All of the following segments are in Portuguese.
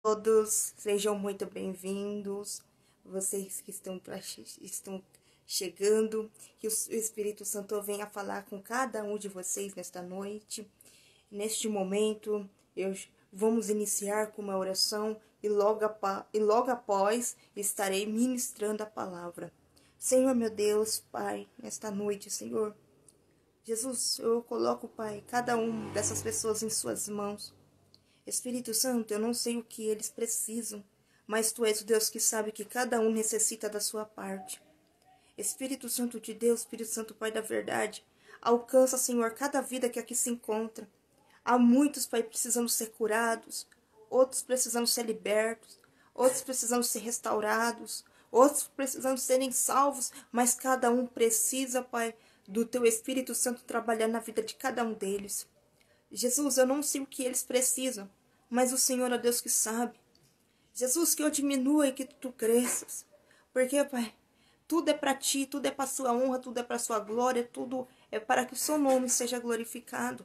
Todos sejam muito bem-vindos, vocês que estão chegando, que o Espírito Santo venha falar com cada um de vocês nesta noite. Neste momento, vamos iniciar com uma oração e logo após estarei ministrando a palavra. Senhor, meu Deus, Pai, nesta noite, Senhor, Jesus, eu coloco, Pai, cada uma dessas pessoas em suas mãos. Espírito Santo, eu não sei o que eles precisam, mas Tu és o Deus que sabe que cada um necessita da sua parte. Espírito Santo de Deus, Espírito Santo Pai da verdade, alcança, Senhor, cada vida que aqui se encontra. Há muitos, Pai, precisando ser curados, outros precisando ser libertos, outros precisando ser restaurados, outros precisando serem salvos, mas cada um precisa, Pai, do Teu Espírito Santo trabalhar na vida de cada um deles. Jesus, eu não sei o que eles precisam, mas o Senhor é Deus que sabe. Jesus, que eu diminua e que Tu cresças. Porque, Pai, tudo é para Ti, tudo é para Sua honra, tudo é para Sua glória, tudo é para que o Seu nome seja glorificado.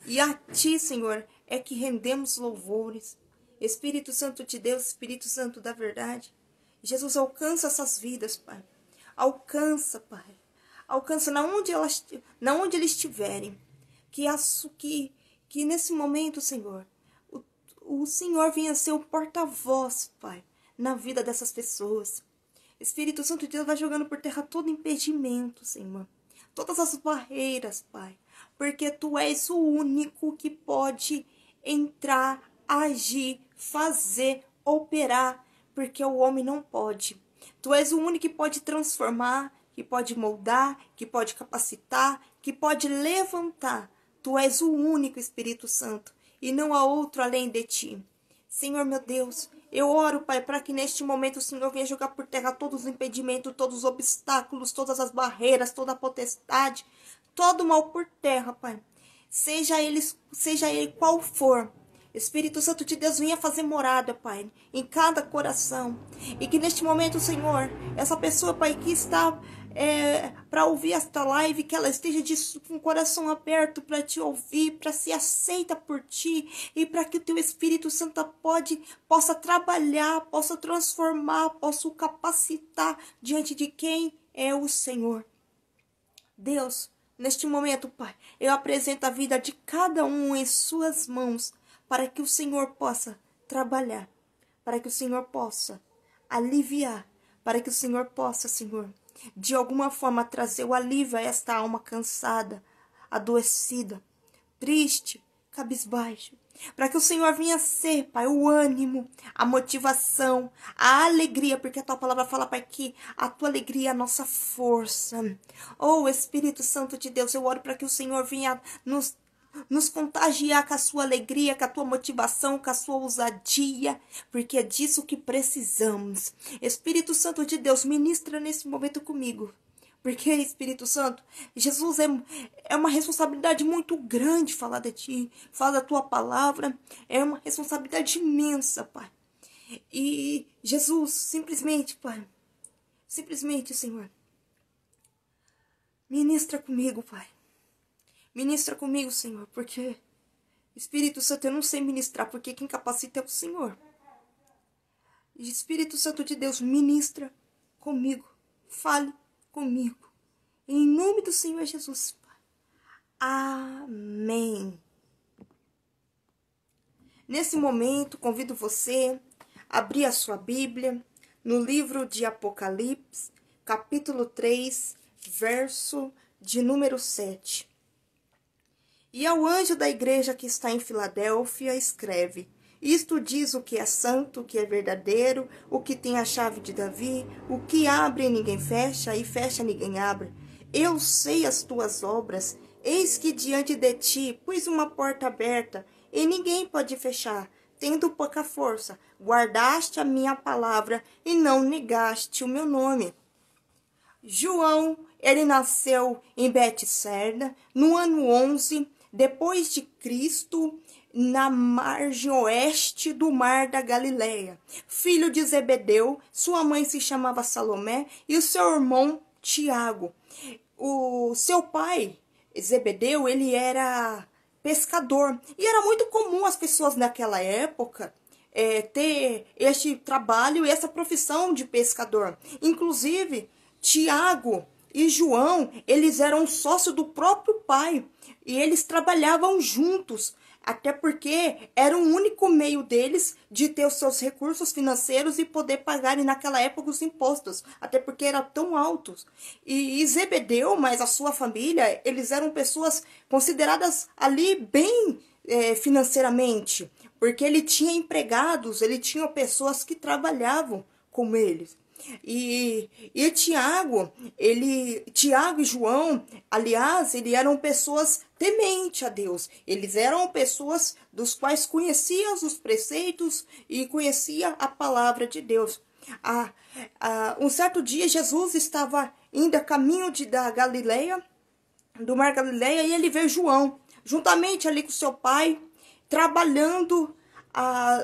E a Ti, Senhor, é que rendemos louvores. Espírito Santo de Deus, Espírito Santo da verdade. Jesus, alcança essas vidas, Pai. Alcança, Pai. Alcança na onde eles estiverem. Que nesse momento, Senhor, o Senhor venha ser o porta-voz, Pai, na vida dessas pessoas. Espírito Santo de Deus vai jogando por terra todo impedimento, Senhor. Todas as barreiras, Pai. Porque Tu és o único que pode entrar, agir, fazer, operar. Porque o homem não pode. Tu és o único que pode transformar, que pode moldar, que pode capacitar, que pode levantar. Tu és o único, Espírito Santo, e não há outro além de Ti. Senhor, meu Deus, eu oro, Pai, para que neste momento o Senhor venha jogar por terra todos os impedimentos, todos os obstáculos, todas as barreiras, toda a potestade, todo o mal por terra, Pai. Seja ele qual for. Espírito Santo de Deus, venha fazer morada, Pai, em cada coração. E que neste momento, Senhor, essa pessoa, Pai, que está para ouvir esta live, que ela esteja com o coração aberto para Te ouvir, para ser aceita por Ti, e para que o Teu Espírito Santo possa trabalhar, possa transformar, possa o capacitar diante de quem é o Senhor. Deus, neste momento, Pai, eu apresento a vida de cada um em Suas mãos, para que o Senhor possa trabalhar, para que o Senhor possa aliviar, para que o Senhor possa, Senhor, de alguma forma trazer o alívio a esta alma cansada, adoecida, triste, cabisbaixa, para que o Senhor venha ser, Pai, o ânimo, a motivação, a alegria, porque a Tua palavra fala, Pai, que a Tua alegria é a nossa força. Oh, Espírito Santo de Deus, eu oro para que o Senhor venha nos contagiar com a Sua alegria, com a Tua motivação, com a Sua ousadia, porque é disso que precisamos. Espírito Santo de Deus, ministra nesse momento comigo, porque, Espírito Santo, Jesus, é uma responsabilidade muito grande falar de Ti, falar da Tua palavra, é uma responsabilidade imensa, Pai. E, Jesus, simplesmente, Pai, simplesmente, Senhor, ministra comigo, Pai. Ministra comigo, Senhor, porque, Espírito Santo, eu não sei ministrar, porque quem capacita é o Senhor. Espírito Santo de Deus, ministra comigo, fale comigo. Em nome do Senhor Jesus, Pai. Amém. Nesse momento, convido você a abrir a sua Bíblia no livro de Apocalipse, capítulo 3, verso de número 7. E ao anjo da igreja que está em Filadélfia, escreve: Isto diz o que é santo, o que é verdadeiro, o que tem a chave de Davi, o que abre e ninguém fecha, e fecha e ninguém abre. Eu sei as tuas obras, eis que diante de ti pus uma porta aberta, e ninguém pode fechar. Tendo pouca força, guardaste a minha palavra, e não negaste o meu nome. João, ele nasceu em Betsaida, no ano 11, depois de Cristo, na margem oeste do mar da Galileia. Filho de Zebedeu, sua mãe se chamava Salomé e o seu irmão Tiago. O seu pai, Zebedeu, ele era pescador. E era muito comum as pessoas naquela época ter este trabalho e essa profissão de pescador. Inclusive, Tiago e João, eles eram sócios do próprio pai e eles trabalhavam juntos, até porque era o único meio deles de ter os seus recursos financeiros e poder pagarem naquela época os impostos, até porque eram tão altos. E Zebedeu, mas a sua família, eles eram pessoas consideradas ali bem financeiramente, porque ele tinha empregados, ele tinha pessoas que trabalhavam com eles. E Tiago e João, aliás, eles eram pessoas tementes a Deus. Eles eram pessoas dos quais conheciam os preceitos e conheciam a palavra de Deus. Um certo dia, Jesus estava indo a caminho da Galileia, do mar Galileia, e ele vê João, juntamente ali com seu pai, trabalhando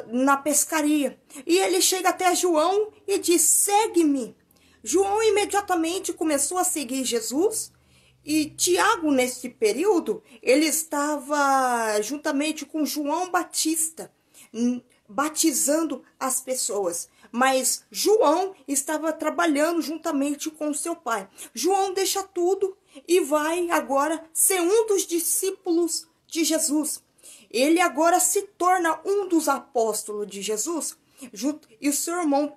na pescaria. E ele chega até João e diz: segue-me. João imediatamente começou a seguir Jesus. E Tiago, nesse período, ele estava juntamente com João Batista, batizando as pessoas. Mas João estava trabalhando juntamente com seu pai. João deixa tudo e vai agora ser um dos discípulos de Jesus. Ele agora se torna um dos apóstolos de Jesus, e o seu irmão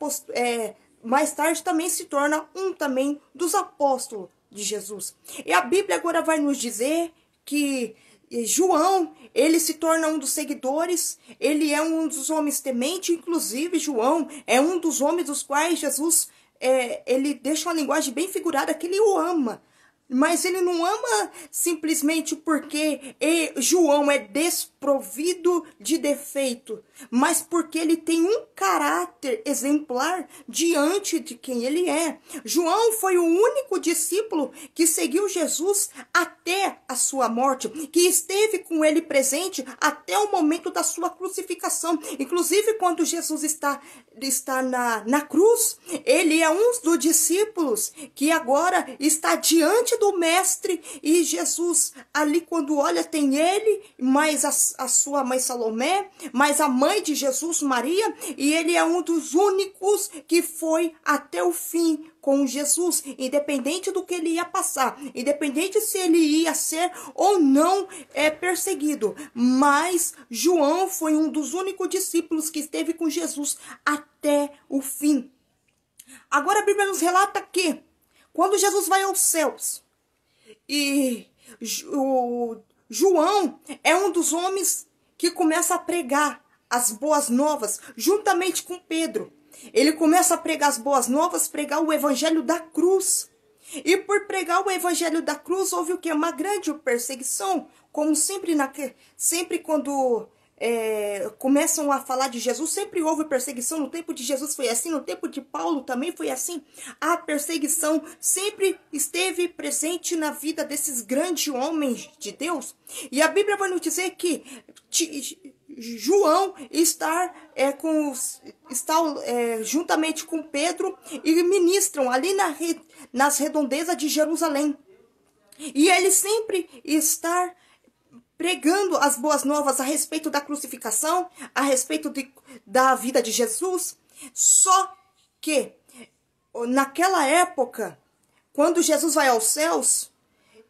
mais tarde também se torna um também dos apóstolos de Jesus. E a Bíblia agora vai nos dizer que João, ele se torna um dos seguidores, ele é um dos homens tementes, inclusive João é um dos homens dos quais Jesus, ele deixa uma linguagem bem figurada que ele o ama. Mas ele não ama simplesmente porque João é desprovido de defeito, mas porque ele tem um caráter exemplar diante de quem ele é. João foi o único discípulo que seguiu Jesus até a sua morte, que esteve com ele presente até o momento da sua crucificação. Inclusive, quando Jesus está na cruz, ele é um dos discípulos que agora está diante do mestre, e Jesus ali, quando olha, tem ele, mais a sua mãe Salomé, mais a mãe de Jesus, Maria, e ele é um dos únicos que foi até o fim com Jesus, independente do que ele ia passar, independente se ele ia ser ou não perseguido. Mas João foi um dos únicos discípulos que esteve com Jesus até o fim. Agora a Bíblia nos relata que quando Jesus vai aos céus, e João é um dos homens que começa a pregar as boas novas, juntamente com Pedro. Ele começa a pregar as boas novas, pregar o evangelho da cruz. E por pregar o evangelho da cruz, houve o quê? Uma grande perseguição, como sempre quando começam a falar de Jesus, sempre houve perseguição. No tempo de Jesus foi assim, no tempo de Paulo também foi assim. A perseguição sempre esteve presente na vida desses grandes homens de Deus. E a Bíblia vai nos dizer que João está juntamente com Pedro e ministram ali nas redondezas de Jerusalém. E ele sempre está pregando as boas novas a respeito da crucificação, a respeito da vida de Jesus. Só que naquela época, quando Jesus vai aos céus,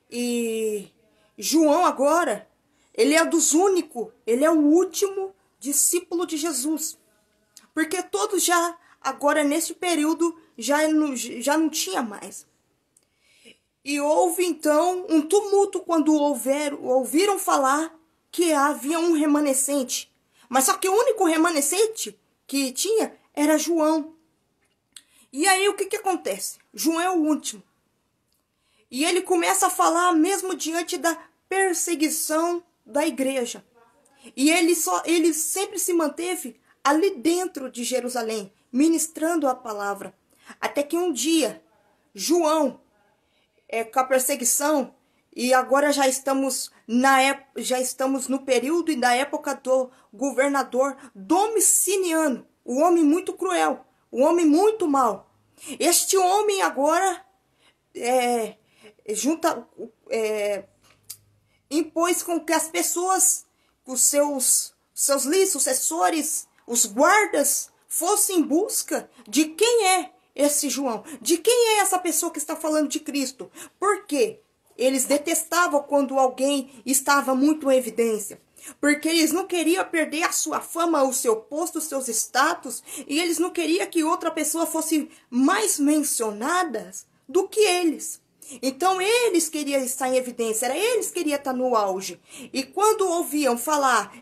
e João agora, ele é dos únicos, ele é o último discípulo de Jesus. Porque todos já, agora nesse período, já não tinha mais. E houve então um tumulto quando ouviram falar que havia um remanescente. Mas só que o único remanescente que tinha era João. E aí o que acontece? João é o último. E ele começa a falar mesmo diante da perseguição da igreja. E ele sempre se manteve ali dentro de Jerusalém, ministrando a palavra. Até que um dia, João, com a perseguição, e agora já estamos no período e na época do governador Domiciano, o homem muito cruel, o homem muito mau. Este homem agora impôs com que as pessoas, os seus sucessores, os guardas fossem em busca de quem é esse João, de quem é essa pessoa que está falando de Cristo. Por quê? Eles detestavam quando alguém estava muito em evidência. Porque eles não queriam perder a sua fama, o seu posto, os seus status. E eles não queriam que outra pessoa fosse mais mencionada do que eles. Então eles queriam estar em evidência, era eles que queriam estar no auge. E quando ouviam falar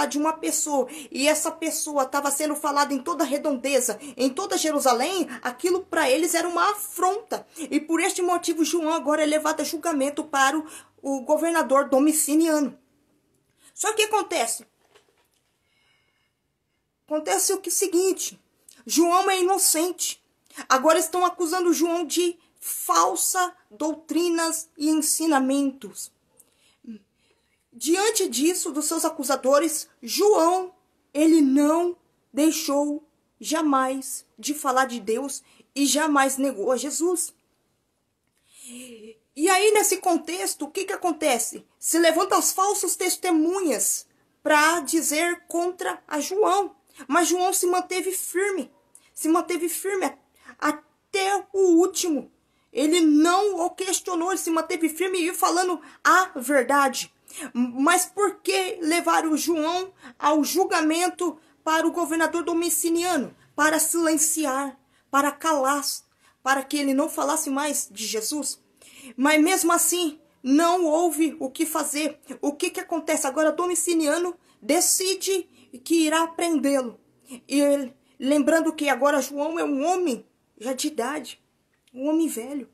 de uma pessoa e essa pessoa estava sendo falada em toda a redondeza, em toda Jerusalém, aquilo para eles era uma afronta. E por este motivo João agora é levado a julgamento para o governador Domiciano. Só que acontece? Acontece o seguinte, João é inocente. Agora estão acusando João de falsas doutrinas e ensinamentos. Diante disso, dos seus acusadores, João, ele não deixou jamais de falar de Deus e jamais negou a Jesus. E aí, nesse contexto, o que acontece? Se levantam as falsas testemunhas para dizer contra a João. Mas João se manteve firme até o último. Ele não o questionou, ele se manteve firme e falando a verdade. Mas por que levaram João ao julgamento para o governador Domiciano? Para silenciar, para calar, para que ele não falasse mais de Jesus. Mas mesmo assim, não houve o que fazer. O que acontece? Agora Domiciano decide que irá prendê-lo. E lembrando que agora João é um homem já de idade, um homem velho.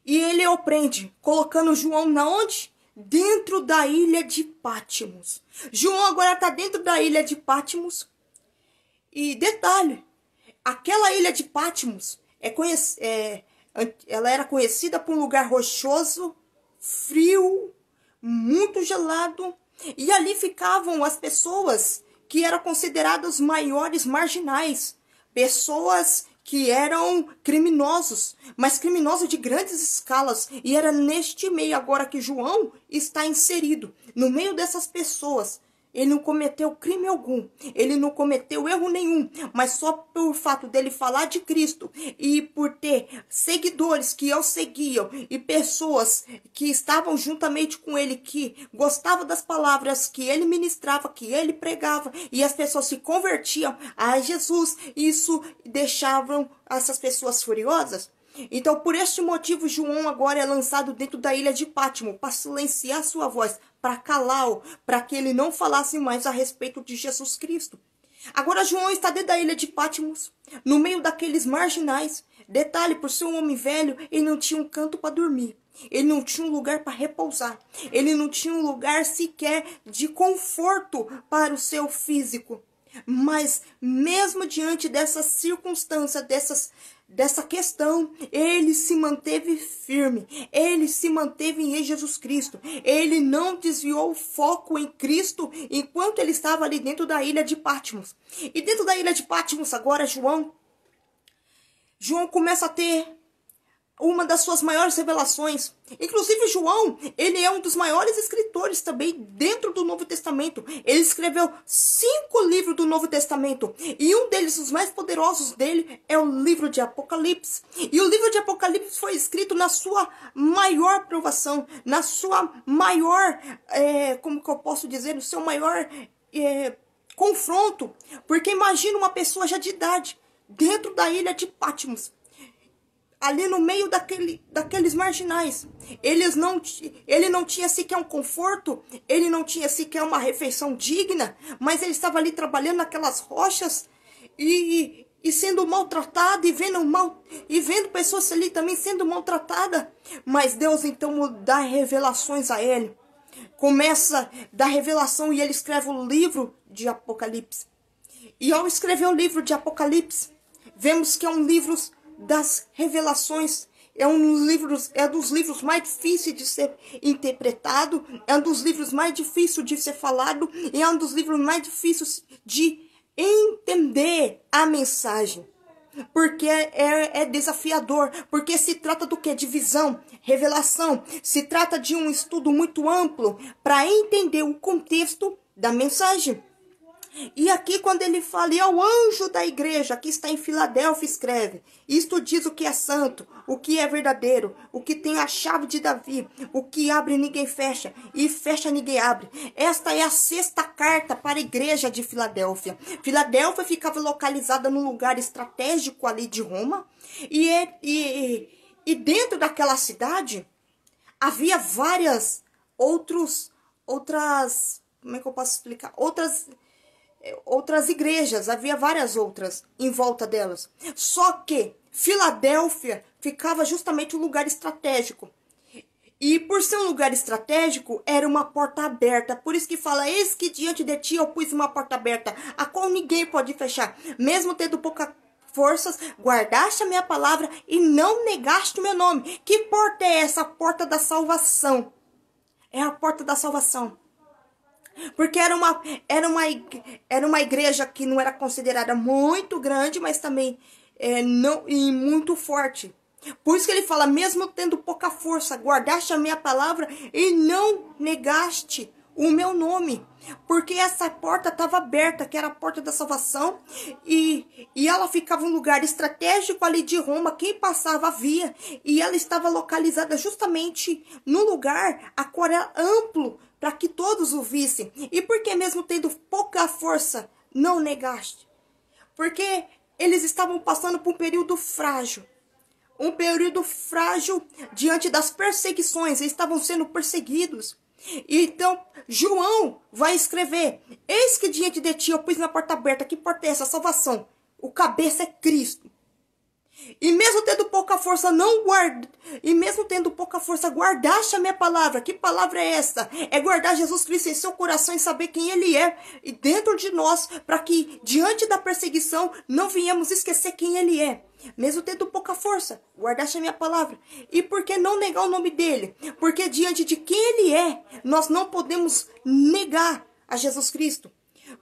E ele o prende, colocando João na onde? Dentro da ilha de Patmos. João agora está dentro da ilha de Patmos. E detalhe, aquela ilha de Patmos ela era conhecida por um lugar rochoso, frio, muito gelado. E ali ficavam as pessoas que eram consideradas maiores marginais. Pessoas que eram criminosos, mas criminosos de grandes escalas. E era neste meio agora que João está inserido. No meio dessas pessoas, ele não cometeu crime algum, ele não cometeu erro nenhum, mas só pelo fato dele falar de Cristo e por ter seguidores que o seguiam e pessoas que estavam juntamente com ele, que gostavam das palavras que ele ministrava, que ele pregava, e as pessoas se convertiam a Jesus, isso deixavam essas pessoas furiosas. Então, por este motivo, João agora é lançado dentro da ilha de Patmos para silenciar sua voz, para calá-lo, para que ele não falasse mais a respeito de Jesus Cristo. Agora, João está dentro da ilha de Patmos, no meio daqueles marginais. Detalhe, por ser um homem velho, ele não tinha um canto para dormir. Ele não tinha um lugar para repousar. Ele não tinha um lugar sequer de conforto para o seu físico. Mas, mesmo diante dessa circunstância, dessa questão, ele se manteve firme, ele se manteve em Jesus Cristo, ele não desviou o foco em Cristo enquanto ele estava ali dentro da ilha de Patmos. E dentro da ilha de Patmos agora João começa a ter uma das suas maiores revelações. Inclusive João, ele é um dos maiores escritores também dentro do Novo Testamento. Ele escreveu 5 livros do Novo Testamento. E um deles, os mais poderosos dele, é o livro de Apocalipse. E o livro de Apocalipse foi escrito na sua maior provação, na sua maior, como que eu posso dizer, no seu maior confronto. Porque imagina uma pessoa já de idade, dentro da ilha de Patmos, ali no meio daqueles marginais. Ele não tinha sequer um conforto, ele não tinha sequer uma refeição digna, mas ele estava ali trabalhando naquelas rochas e sendo maltratado e vendo pessoas ali também sendo maltratadas. Mas Deus então dá revelações a ele. Começa a dar revelação e ele escreve o livro de Apocalipse. E ao escrever o livro de Apocalipse, vemos que é um livro das revelações, é dos livros mais difíceis de ser interpretado, é um dos livros mais difíceis de ser falado, e é um dos livros mais difíceis de entender a mensagem, porque é desafiador, porque se trata do que? De visão, revelação, se trata de um estudo muito amplo para entender o contexto da mensagem. E aqui quando ele fala, e ao anjo da igreja, que está em Filadélfia, escreve: isto diz o que é santo, o que é verdadeiro, o que tem a chave de Davi, o que abre ninguém fecha, e fecha ninguém abre. Esta é a 6ª carta para a igreja de Filadélfia. Filadélfia ficava localizada num lugar estratégico ali de Roma, e dentro daquela cidade havia várias outras, como é que eu posso explicar? Outras igrejas, havia várias outras em volta delas. Só que Filadélfia ficava justamente um lugar estratégico. E por ser um lugar estratégico, era uma porta aberta. Por isso que fala: eis que diante de ti eu pus uma porta aberta, a qual ninguém pode fechar. Mesmo tendo pouca forças, guardaste a minha palavra e não negaste o meu nome. Que porta é essa? A porta da salvação. É a porta da salvação. Porque era uma igreja que não era considerada muito grande, mas também não e muito forte. Por isso que ele fala: mesmo tendo pouca força, guardaste a minha palavra e não negaste o meu nome. Porque essa porta estava aberta, que era a porta da salvação, e ela ficava em um lugar estratégico ali de Roma. Quem passava via, e ela estava localizada justamente no lugar a qual era amplo, para que todos o vissem. E por que mesmo tendo pouca força, não negaste? Porque eles estavam passando por um período frágil. Um período frágil diante das perseguições. Eles estavam sendo perseguidos. Então, João vai escrever: eis que diante de ti eu pus minha porta aberta. Que porta é essa? Salvação. O cabeça é Cristo. E mesmo tendo pouca força, guardaste a minha palavra. Que palavra é essa? É guardar Jesus Cristo em seu coração e saber quem Ele é e dentro de nós, para que diante da perseguição não venhamos esquecer quem Ele é. Mesmo tendo pouca força, guardaste a minha palavra. E por que não negar o nome dele? Porque diante de quem Ele é, nós não podemos negar a Jesus Cristo.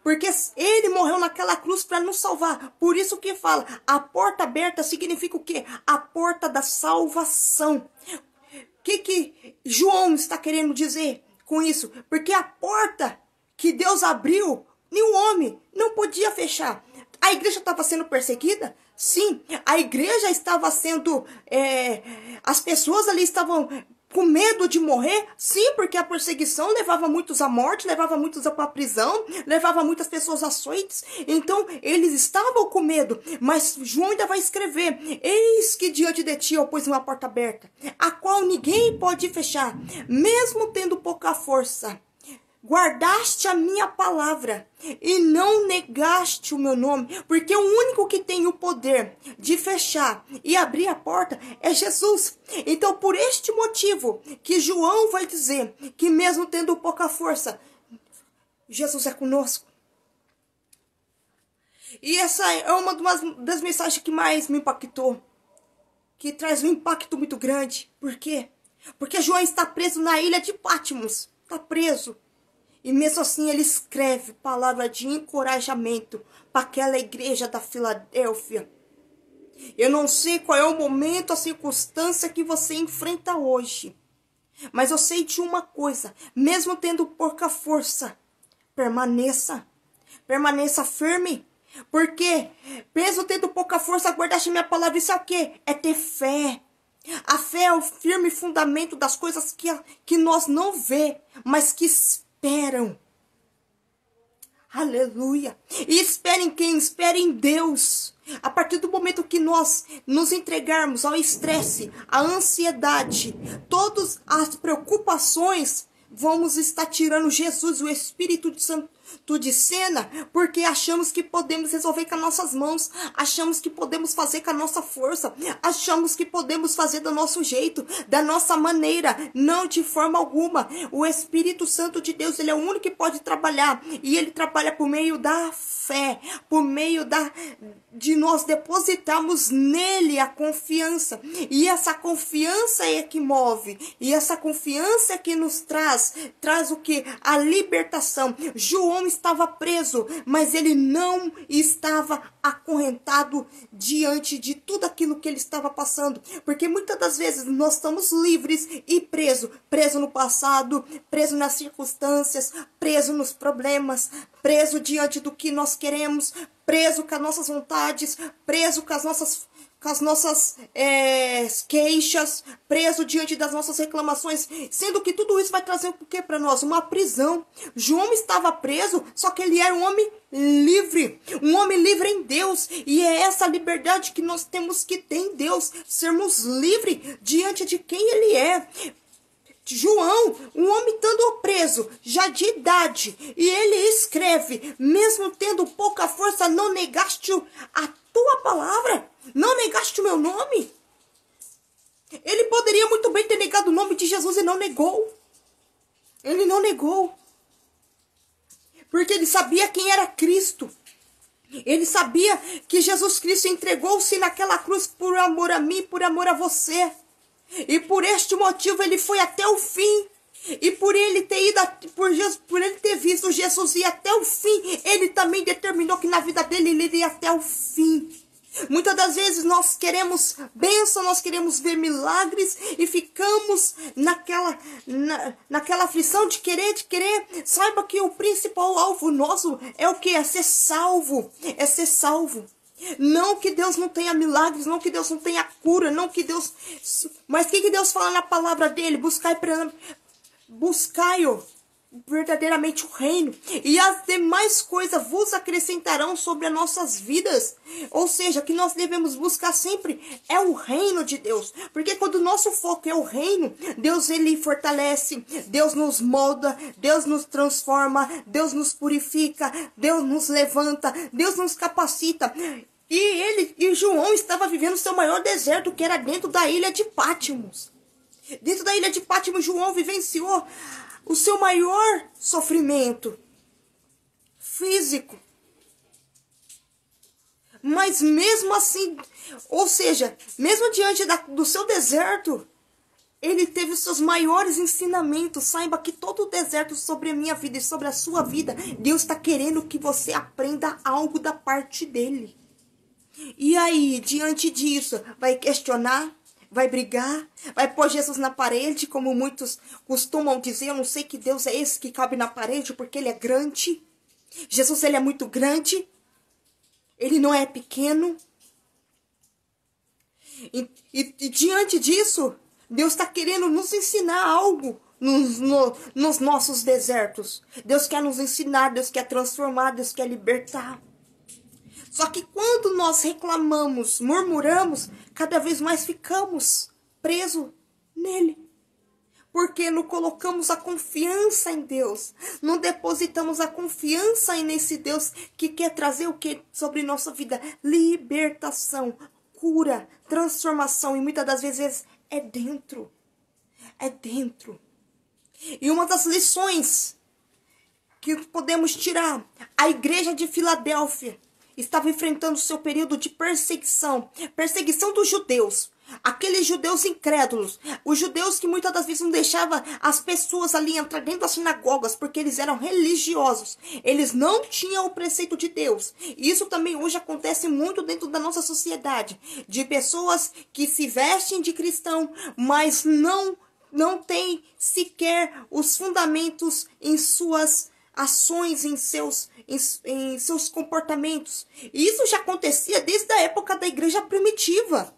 Porque ele morreu naquela cruz para nos salvar. Por isso que fala: a porta aberta significa o quê? A porta da salvação. O que João está querendo dizer com isso? Porque a porta que Deus abriu, nenhum homem não podia fechar. A igreja estava sendo perseguida? Sim. A igreja estava sendo... as pessoas ali estavam com medo de morrer? Sim, porque a perseguição levava muitos à morte, levava muitos para a prisão, levava muitas pessoas açoites. Então, eles estavam com medo. Mas João ainda vai escrever: eis que diante de ti eu pus uma porta aberta, a qual ninguém pode fechar, mesmo tendo pouca força. Guardaste a minha palavra e não negaste o meu nome. Porque o único que tem o poder de fechar e abrir a porta é Jesus. Então, por este motivo que João vai dizer que mesmo tendo pouca força, Jesus é conosco. E essa é uma das mensagens que mais me impactou, que traz um impacto muito grande. Por quê? Porque João está preso na ilha de Patmos. Está preso. E mesmo assim ele escreve palavra de encorajamento para aquela igreja da Filadélfia. Eu não sei qual é o momento, a circunstância que você enfrenta hoje. Mas eu sei de uma coisa: mesmo tendo pouca força, permaneça. Permaneça firme. Porque mesmo tendo pouca força, guardaste minha palavra. Isso é o quê? É ter fé. A fé é o firme fundamento das coisas que nós não vê, mas que esperam. Aleluia. E espere em quem? Espere em Deus. A partir do momento que nós nos entregarmos ao estresse, à ansiedade, todas as preocupações, vamos estar tirando Jesus, o Espírito Santo, de cena, porque achamos que podemos resolver com as nossas mãos, achamos que podemos fazer com a nossa força, achamos que podemos fazer do nosso jeito, da nossa maneira. Não, de forma alguma. O Espírito Santo de Deus, ele é o único que pode trabalhar, e ele trabalha por meio da fé, por meio de nós depositarmos nele a confiança, e essa confiança é que move, e essa confiança é que nos traz o que? A libertação. João estava preso, mas ele não estava acorrentado diante de tudo aquilo que ele estava passando. Porque muitas das vezes nós estamos livres e preso no passado, preso nas circunstâncias, preso nos problemas, preso diante do que nós queremos, preso com as nossas vontades, preso com as nossas queixas, preso diante das nossas reclamações, sendo que tudo isso vai trazer o que para nós? Uma prisão. João estava preso, só que ele era um homem livre em Deus, e é essa liberdade que nós temos que ter em Deus, sermos livres diante de quem ele é. João, um homem estando preso, já de idade, e ele escreve, mesmo tendo pouca força, não negaste a tua palavra, não negaste o meu nome. Ele poderia muito bem ter negado o nome de Jesus e não negou. Ele não negou. Porque ele sabia quem era Cristo. Ele sabia que Jesus Cristo entregou-se naquela cruz por amor a mim, por amor a você. E por este motivo ele foi até o fim. E por ele ter ido, por ele ter visto Jesus ir até o fim, ele também determinou que na vida dele ele iria até o fim. Muitas das vezes nós queremos bênção, nós queremos ver milagres e ficamos naquela aflição de querer. Saiba que o principal alvo nosso é o que? É ser salvo. É ser salvo. Não que Deus não tenha milagres, não que Deus não tenha cura, não que Deus... Mas o que Deus fala na palavra dele? Buscai-o verdadeiramente o reino, e as demais coisas vos acrescentarão sobre as nossas vidas. Ou seja, que nós devemos buscar sempre é o reino de Deus, porque quando o nosso foco é o reino, Deus ele fortalece, Deus nos molda, Deus nos transforma, Deus nos purifica, Deus nos levanta, Deus nos capacita. E João estava vivendo o seu maior deserto, que era dentro da ilha de Patmos. Dentro da ilha de Patmos, João vivenciou o seu maior sofrimento físico. Mas mesmo assim, ou seja, mesmo diante do seu deserto, ele teve os seus maiores ensinamentos. Saiba que todo o deserto sobre a minha vida e sobre a sua vida, Deus está querendo que você aprenda algo da parte dele. E aí, diante disso, vai questionar? Vai brigar? Vai pôr Jesus na parede, como muitos costumam dizer? Eu não sei que Deus é esse que cabe na parede, porque ele é grande. Jesus, ele é muito grande. Ele não é pequeno. E diante disso, Deus está querendo nos ensinar algo nos nossos desertos. Deus quer nos ensinar, Deus quer transformar, Deus quer libertar. Só que quando nós reclamamos, murmuramos, cada vez mais ficamos presos nele. Porque não colocamos a confiança em Deus. Não depositamos a confiança nesse Deus que quer trazer o que sobre nossa vida? Libertação, cura, transformação. E muitas das vezes é dentro. É dentro. E uma das lições que podemos tirar, a igreja de Filadélfia estava enfrentando o seu período de perseguição dos judeus, aqueles judeus incrédulos, os judeus que muitas das vezes não deixavam as pessoas ali entrar dentro das sinagogas, porque eles eram religiosos, eles não tinham o preceito de Deus. E isso também hoje acontece muito dentro da nossa sociedade, de pessoas que se vestem de cristão, mas não têm sequer os fundamentos em suas ações, em seus comportamentos. E isso já acontecia desde a época da igreja primitiva.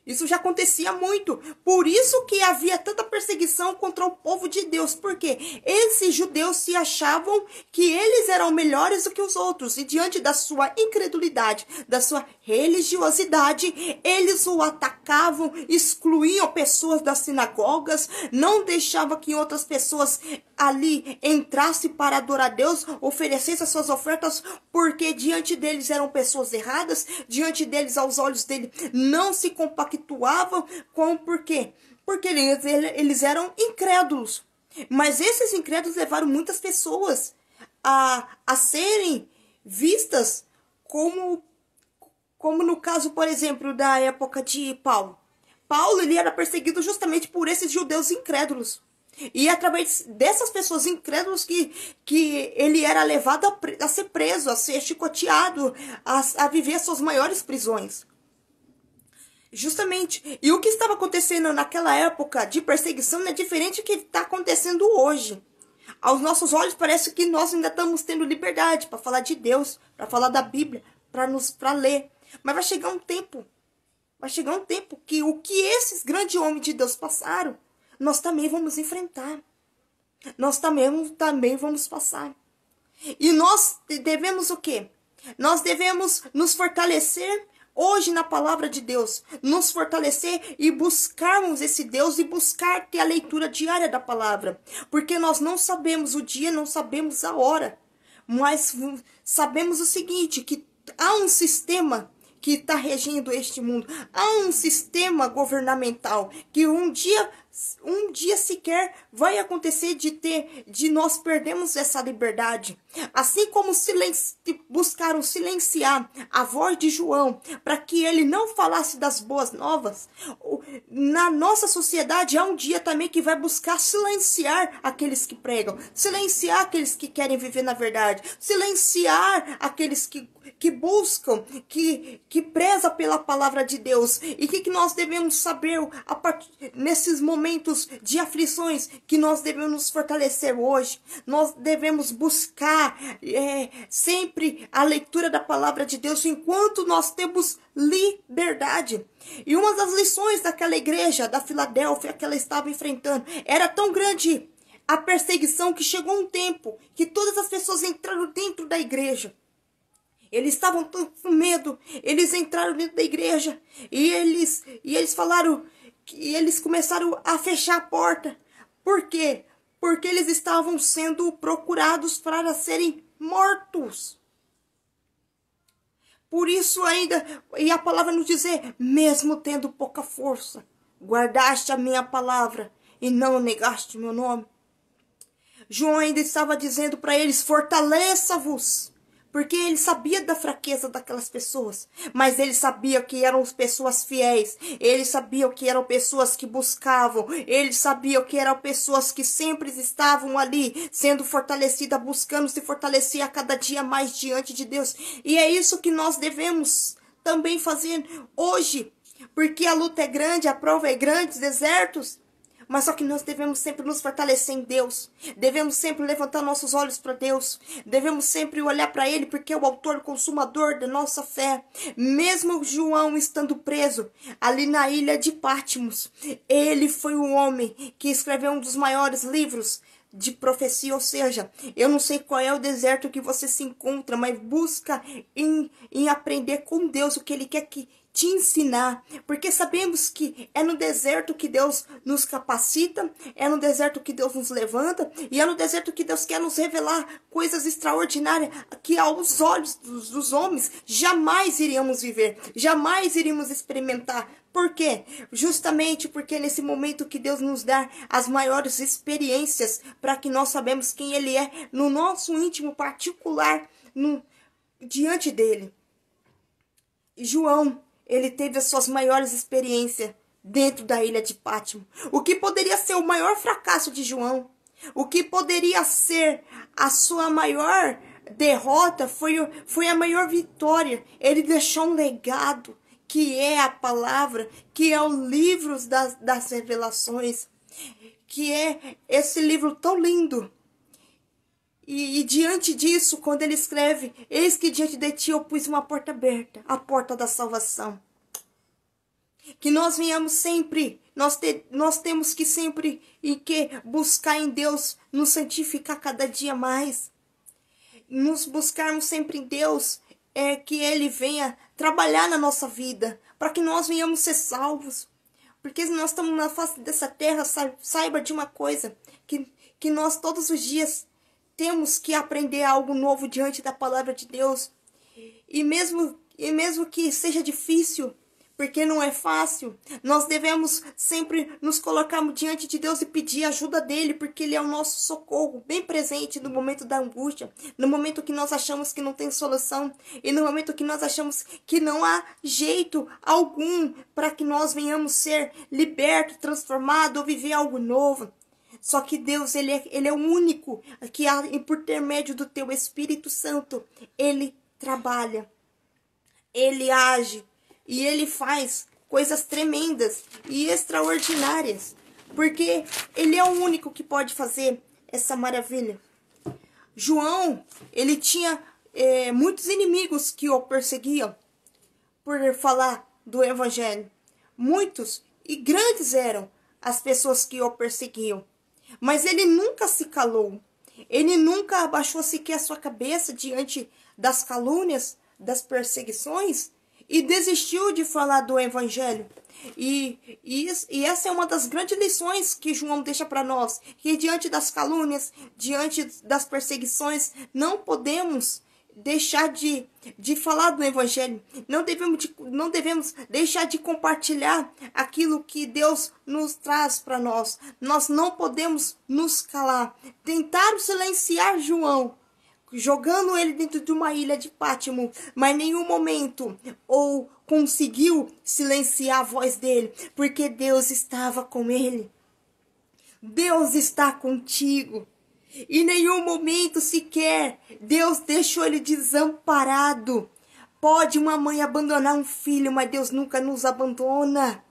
Isso já acontecia muito. Por isso que havia tanta perseguição contra o povo de Deus. Porque esses judeus se achavam que eles eram melhores do que os outros. E diante da sua incredulidade, da sua religiosidade, eles o atacavam, excluíam pessoas das sinagogas, não deixavam que outras pessoas ali entrassem para adorar a Deus, oferecessem as suas ofertas, porque diante deles eram pessoas erradas, diante deles, aos olhos dele, não se compactuavam com por quê? Porque eles eram incrédulos. Mas esses incrédulos levaram muitas pessoas a serem vistas como no caso, por exemplo, da época de Paulo. Paulo, ele era perseguido justamente por esses judeus incrédulos. E através dessas pessoas incrédulas que ele era levado a ser preso, a ser chicoteado, a viver suas maiores prisões. Justamente. E o que estava acontecendo naquela época de perseguição não é diferente do que está acontecendo hoje. Aos nossos olhos parece que nós ainda estamos tendo liberdade para falar de Deus, para falar da Bíblia, para ler. Mas vai chegar um tempo que o que esses grandes homens de Deus passaram, nós também vamos enfrentar. Nós também vamos passar. E nós devemos o quê? Nós devemos nos fortalecer hoje na palavra de Deus. Nos fortalecer e buscarmos esse Deus e buscar ter a leitura diária da palavra. Porque nós não sabemos o dia, não sabemos a hora. Mas sabemos o seguinte, que há um sistema que está regendo este mundo. Há um sistema governamental que um dia sequer vai acontecer de nós perdermos essa liberdade. Assim como buscaram silenciar a voz de João para que ele não falasse das boas novas, na nossa sociedade há um dia também que vai buscar silenciar aqueles que pregam, silenciar aqueles que querem viver na verdade, silenciar aqueles que buscam, que preza pela palavra de Deus. E o que nós devemos saber nesses momentos de aflições, que nós devemos nos fortalecer hoje? Nós devemos buscar sempre a leitura da palavra de Deus enquanto nós temos liberdade. E uma das lições daquela igreja da Filadélfia que ela estava enfrentando era tão grande a perseguição que chegou um tempo que todas as pessoas entraram dentro da igreja. Eles estavam com medo, eles entraram dentro da igreja e eles falaram que eles começaram a fechar a porta. Por quê? Porque eles estavam sendo procurados para serem mortos. Por isso ainda, e a palavra nos dizer, mesmo tendo pouca força, guardaste a minha palavra e não negaste meu nome. João ainda estava dizendo para eles, fortaleça-vos. Porque ele sabia da fraqueza daquelas pessoas. Mas ele sabia que eram pessoas fiéis. Ele sabia que eram pessoas que buscavam. Ele sabia que eram pessoas que sempre estavam ali, sendo fortalecidas, buscando se fortalecer a cada dia mais diante de Deus. E é isso que nós devemos também fazer hoje. Porque a luta é grande, a prova é grande, os desertos. Mas só que nós devemos sempre nos fortalecer em Deus. Devemos sempre levantar nossos olhos para Deus. Devemos sempre olhar para Ele, porque é o autor e consumador da nossa fé. Mesmo João estando preso ali na ilha de Patmos, ele foi o homem que escreveu um dos maiores livros de profecia. Ou seja, eu não sei qual é o deserto que você se encontra, mas busca em aprender com Deus o que Ele quer te ensinar, porque sabemos que é no deserto que Deus nos capacita, é no deserto que Deus nos levanta, e é no deserto que Deus quer nos revelar coisas extraordinárias que aos olhos dos homens jamais iríamos viver, jamais iríamos experimentar. Por quê? Justamente porque é nesse momento que Deus nos dá as maiores experiências, para que nós sabemos quem Ele é no nosso íntimo particular, diante dEle. João, ele teve as suas maiores experiências dentro da ilha de Patmos. O que poderia ser o maior fracasso de João, o que poderia ser a sua maior derrota, foi a maior vitória. Ele deixou um legado, que é a palavra, que é o livro das revelações, que é esse livro tão lindo. E diante disso, quando ele escreve, eis que diante de ti eu pus uma porta aberta, a porta da salvação. Que nós venhamos sempre, nós temos que sempre buscar em Deus, nos santificar cada dia mais. Nos buscarmos sempre em Deus, que Ele venha trabalhar na nossa vida, para que nós venhamos ser salvos. Porque se nós estamos na face dessa terra, saiba de uma coisa, que nós todos os dias temos que aprender algo novo diante da palavra de Deus. E mesmo que seja difícil, porque não é fácil, nós devemos sempre nos colocarmos diante de Deus e pedir ajuda dele, porque ele é o nosso socorro, bem presente no momento da angústia, no momento que nós achamos que não tem solução, e no momento que nós achamos que não há jeito algum para que nós venhamos ser libertos, transformados ou viver algo novo. Só que Deus, ele é o único que, por intermédio do teu Espírito Santo, ele trabalha, ele age e ele faz coisas tremendas e extraordinárias. Porque ele é o único que pode fazer essa maravilha. João, ele tinha muitos inimigos que o perseguiam por falar do evangelho. Muitos e grandes eram as pessoas que o perseguiam. Mas ele nunca se calou. Ele nunca abaixou sequer a sua cabeça diante das calúnias, das perseguições, e desistiu de falar do evangelho. E essa é uma das grandes lições que João deixa para nós, que diante das calúnias, diante das perseguições, não podemos deixar de falar do evangelho. Não devemos deixar de compartilhar aquilo que Deus nos traz para nós. Nós não podemos nos calar. Tentaram silenciar João, jogando ele dentro de uma ilha de Pátimo, mas em nenhum momento ou conseguiu silenciar a voz dele, porque Deus estava com ele. Deus está contigo. Em nenhum momento sequer Deus deixou ele desamparado. Pode uma mãe abandonar um filho, mas Deus nunca nos abandona.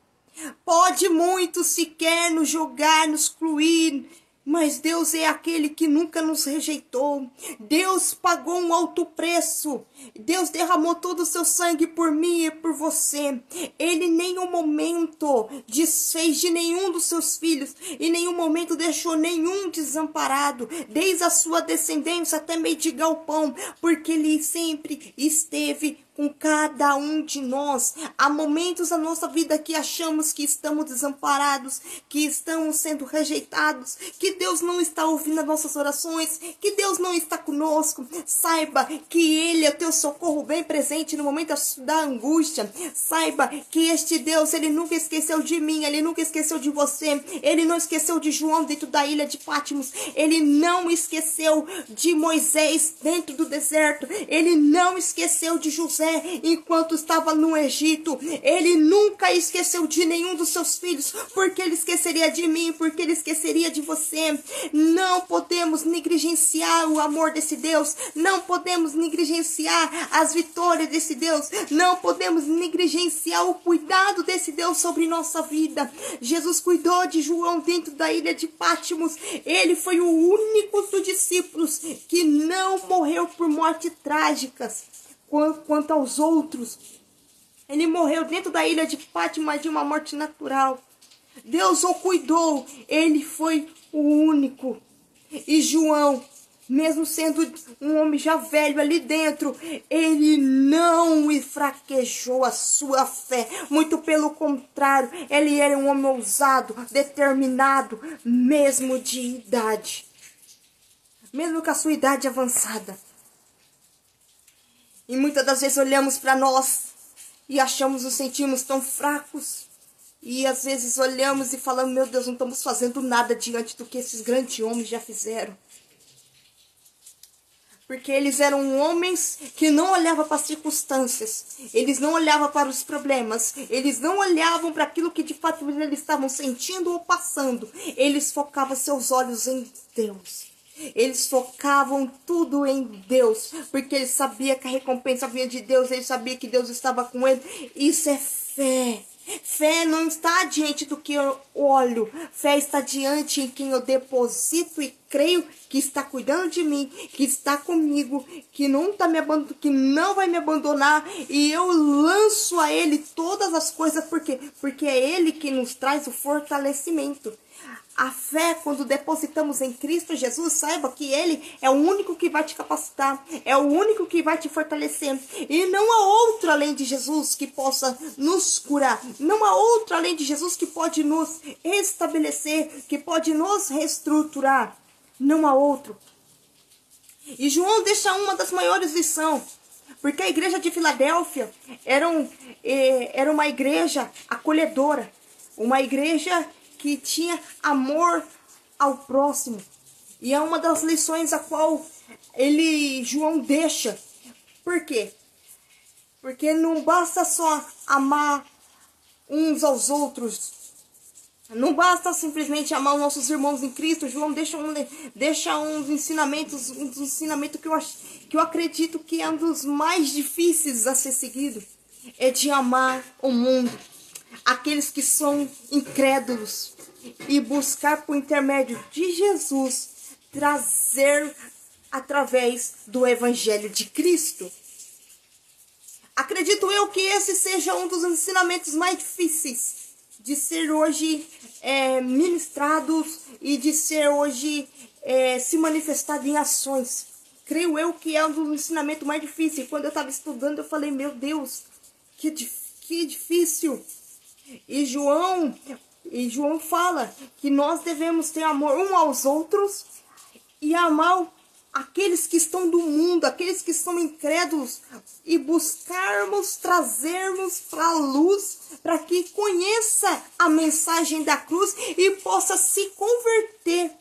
Pode muito sequer nos jogar, nos excluir, mas Deus é aquele que nunca nos rejeitou. Deus pagou um alto preço. Deus derramou todo o seu sangue por mim e por você. Ele em nenhum momento desfez de nenhum dos seus filhos. Em nenhum momento deixou nenhum desamparado. Desde a sua descendência até meio de galpão. Porque Ele sempre esteve com cada um de nós. Há momentos na nossa vida que achamos que estamos desamparados, que estamos sendo rejeitados, que Deus não está ouvindo as nossas orações, que Deus não está conosco. Saiba que Ele é teu socorro bem presente no momento da angústia. Saiba que este Deus, Ele nunca esqueceu de mim, Ele nunca esqueceu de você. Ele não esqueceu de João dentro da ilha de Patmos. Ele não esqueceu de Moisés dentro do deserto. Ele não esqueceu de José enquanto estava no Egito. Ele nunca esqueceu de nenhum dos seus filhos, porque Ele esqueceria de mim, porque Ele esqueceria de você. Não podemos negligenciar o amor desse Deus, não podemos negligenciar as vitórias desse Deus, não podemos negligenciar o cuidado desse Deus sobre nossa vida. Jesus cuidou de João dentro da ilha de Patmos. Ele foi o único dos discípulos que não morreu por morte trágicas quanto aos outros. Ele morreu dentro da ilha de Patmos de uma morte natural. Deus o cuidou. Ele foi o único. E João, mesmo sendo um homem já velho ali dentro, ele não enfraquejou a sua fé. Muito pelo contrário, ele era um homem ousado, determinado, mesmo de idade. Mesmo com a sua idade avançada. E muitas das vezes olhamos para nós e nos sentimos tão fracos. E às vezes olhamos e falamos, meu Deus, não estamos fazendo nada diante do que esses grandes homens já fizeram. Porque eles eram homens que não olhavam para as circunstâncias. Eles não olhavam para os problemas. Eles não olhavam para aquilo que de fato eles estavam sentindo ou passando. Eles focavam seus olhos em Deus. Eles focavam tudo em Deus, porque eles sabiam que a recompensa vinha de Deus, eles sabiam que Deus estava com ele. Isso é fé. Fé não está diante do que eu olho, fé está diante em quem eu deposito e creio que está cuidando de mim, que está comigo, que não vai me abandonar, e eu lanço a Ele todas as coisas, porque é Ele que nos traz o fortalecimento. A fé, quando depositamos em Cristo Jesus, saiba que Ele é o único que vai te capacitar, é o único que vai te fortalecer. E não há outro além de Jesus que possa nos curar. Não há outro além de Jesus que pode nos restabelecer, que pode nos reestruturar. Não há outro. E João deixa uma das maiores lições, porque a igreja de Filadélfia era uma igreja acolhedora, uma igreja que tinha amor ao próximo. E é uma das lições a qual João deixa. Por quê? Porque não basta só amar uns aos outros, Não basta simplesmente amar os nossos irmãos em Cristo. João deixa uns ensinamentos que eu acredito que é um dos mais difíceis a ser seguido. É de amar o mundo, aqueles que são incrédulos, e buscar por intermédio de Jesus trazer através do Evangelho de Cristo. Acredito eu que esse seja um dos ensinamentos mais difíceis de ser hoje ministrados e de ser hoje se manifestado em ações. Creio eu que é um dos ensinamentos mais difíceis. Quando eu estava estudando, eu falei, meu Deus, que difícil. E João fala que nós devemos ter amor uns aos outros e amar aqueles que estão do mundo, aqueles que são incrédulos, e buscarmos trazermos para a luz, para que conheça a mensagem da cruz e possa se converter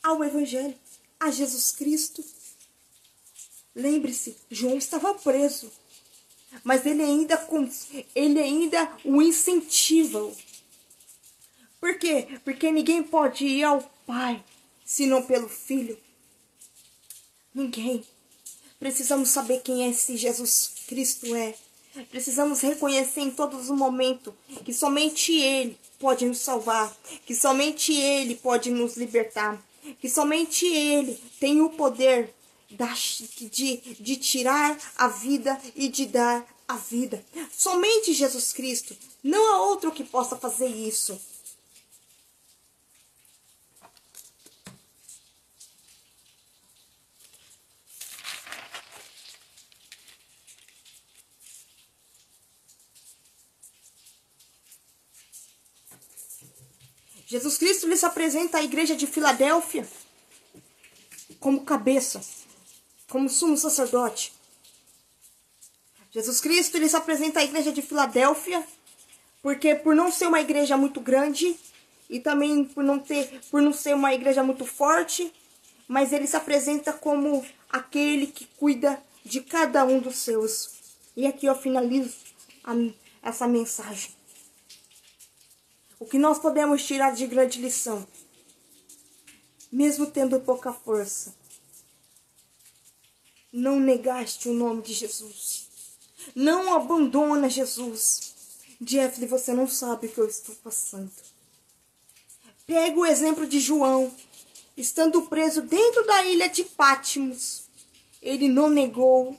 ao Evangelho, a Jesus Cristo. Lembre-se, João estava preso, mas ele ainda o incentiva. Por quê? Porque ninguém pode ir ao Pai senão pelo Filho. Ninguém. Precisamos saber quem esse Jesus Cristo é. Precisamos reconhecer em todos os momentos que somente Ele pode nos salvar, que somente Ele pode nos libertar, que somente Ele tem o poder de tirar a vida e de dar a vida. Somente Jesus Cristo. Não há outro que possa fazer isso. Jesus Cristo lhe se apresenta à igreja de Filadélfia como cabeça, como sumo sacerdote. Jesus Cristo lhe se apresenta à igreja de Filadélfia porque por não ser uma igreja muito grande e também por não ser uma igreja muito forte, mas ele se apresenta como aquele que cuida de cada um dos seus. E aqui eu finalizo essa mensagem. O que nós podemos tirar de grande lição, mesmo tendo pouca força, não negaste o nome de Jesus. Não abandona Jesus. Jeff, você não sabe o que eu estou passando. Pega o exemplo de João, estando preso dentro da ilha de Patmos. Ele não negou,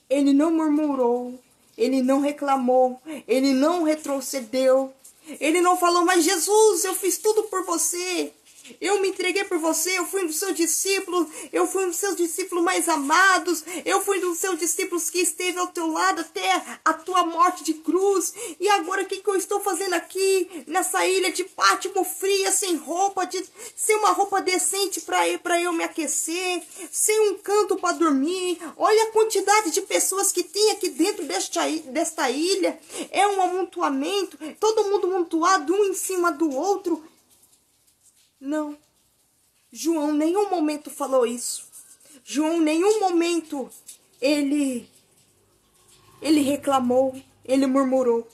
ele não murmurou, ele não reclamou, ele não retrocedeu. Ele não falou, mas Jesus, eu fiz tudo por você. Eu me entreguei por você, eu fui um dos seus discípulos, eu fui um dos seus discípulos mais amados, eu fui um dos seus discípulos que esteve ao teu lado até a tua morte de cruz. E agora o que eu estou fazendo aqui, nessa ilha de Patmos fria, sem roupa, sem uma roupa decente para eu me aquecer, sem um canto para dormir? Olha a quantidade de pessoas que tem aqui dentro desta ilha. É um amontoamento, todo mundo amontoado um em cima do outro. Não, João em nenhum momento falou isso. João em nenhum momento ele reclamou, ele murmurou.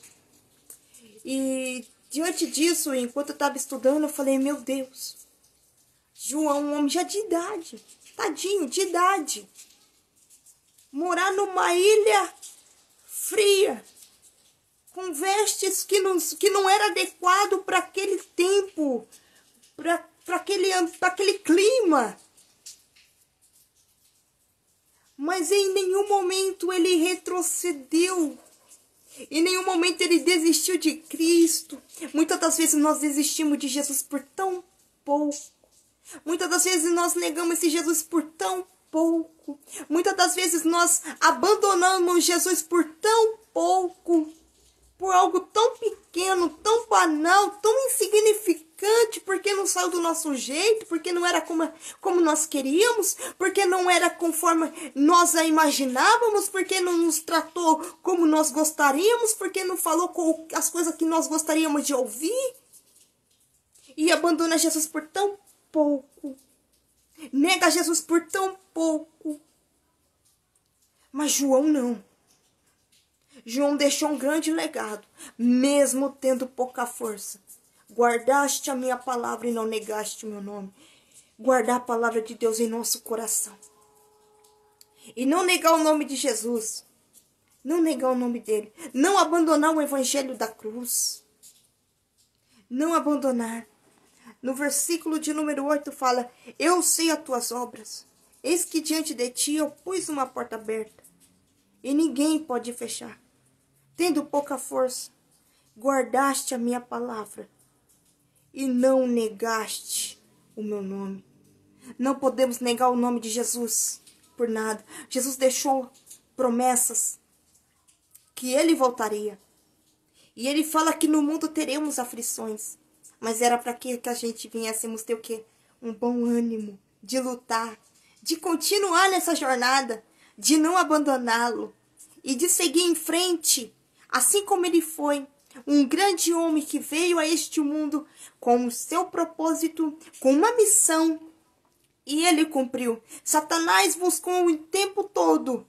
E diante disso, enquanto eu estava estudando, eu falei, meu Deus, João, um homem já de idade, tadinho, de idade, morar numa ilha fria, com vestes que não era adequado para aquele tempo, para aquele clima. Mas em nenhum momento ele retrocedeu. Em nenhum momento ele desistiu de Cristo. Muitas das vezes nós desistimos de Jesus por tão pouco. Muitas das vezes nós negamos esse Jesus por tão pouco. Muitas das vezes nós abandonamos Jesus por tão pouco. Por algo tão pequeno, tão banal, tão insignificante, porque não saiu do nosso jeito, porque não era como nós queríamos, porque não era conforme nós a imaginávamos, porque não nos tratou como nós gostaríamos, porque não falou com as coisas que nós gostaríamos de ouvir. E abandona Jesus por tão pouco. Nega Jesus por tão pouco. Mas João não. João deixou um grande legado, mesmo tendo pouca força. Guardaste a minha palavra e não negaste o meu nome. Guardar a palavra de Deus em nosso coração. E não negar o nome de Jesus. Não negar o nome dele. Não abandonar o evangelho da cruz. Não abandonar. No versículo de número 8 fala: eu sei as tuas obras. Eis que diante de ti eu pus uma porta aberta. E ninguém pode fechar. Tendo pouca força, guardaste a minha palavra. E não negaste o meu nome. Não podemos negar o nome de Jesus por nada. Jesus deixou promessas que ele voltaria. E ele fala que no mundo teremos aflições. Mas era para que a gente viéssemos ter o quê? Um bom ânimo de lutar, de continuar nessa jornada, de não abandoná-lo e de seguir em frente, assim como ele foi. Um grande homem que veio a este mundo com o seu propósito, com uma missão, e ele cumpriu. Satanás buscou o tempo todo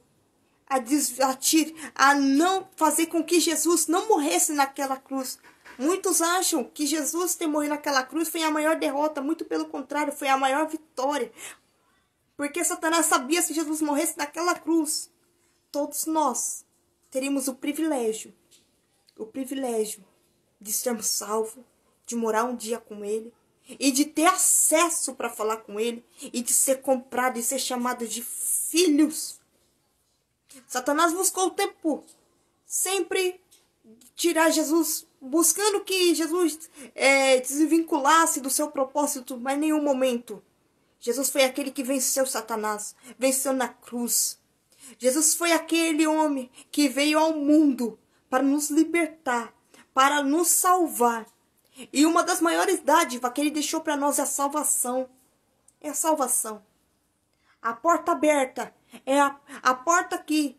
a não fazer com que Jesus não morresse naquela cruz. Muitos acham que Jesus ter morrido naquela cruz foi a maior derrota. Muito pelo contrário, foi a maior vitória. Porque Satanás sabia que se Jesus morresse naquela cruz, todos nós teríamos o privilégio de sermos salvos, de morar um dia com ele, e de ter acesso para falar com ele, e de ser comprado e ser chamado de filhos. Satanás buscou o tempo sempre tirar Jesus, buscando que Jesus desvinculasse do seu propósito, mas em nenhum momento. Jesus foi aquele que venceu Satanás, venceu na cruz. Jesus foi aquele homem que veio ao mundo para nos libertar, para nos salvar. E uma das maiores dádivas que ele deixou para nós é a salvação. É a salvação. A porta aberta é a porta que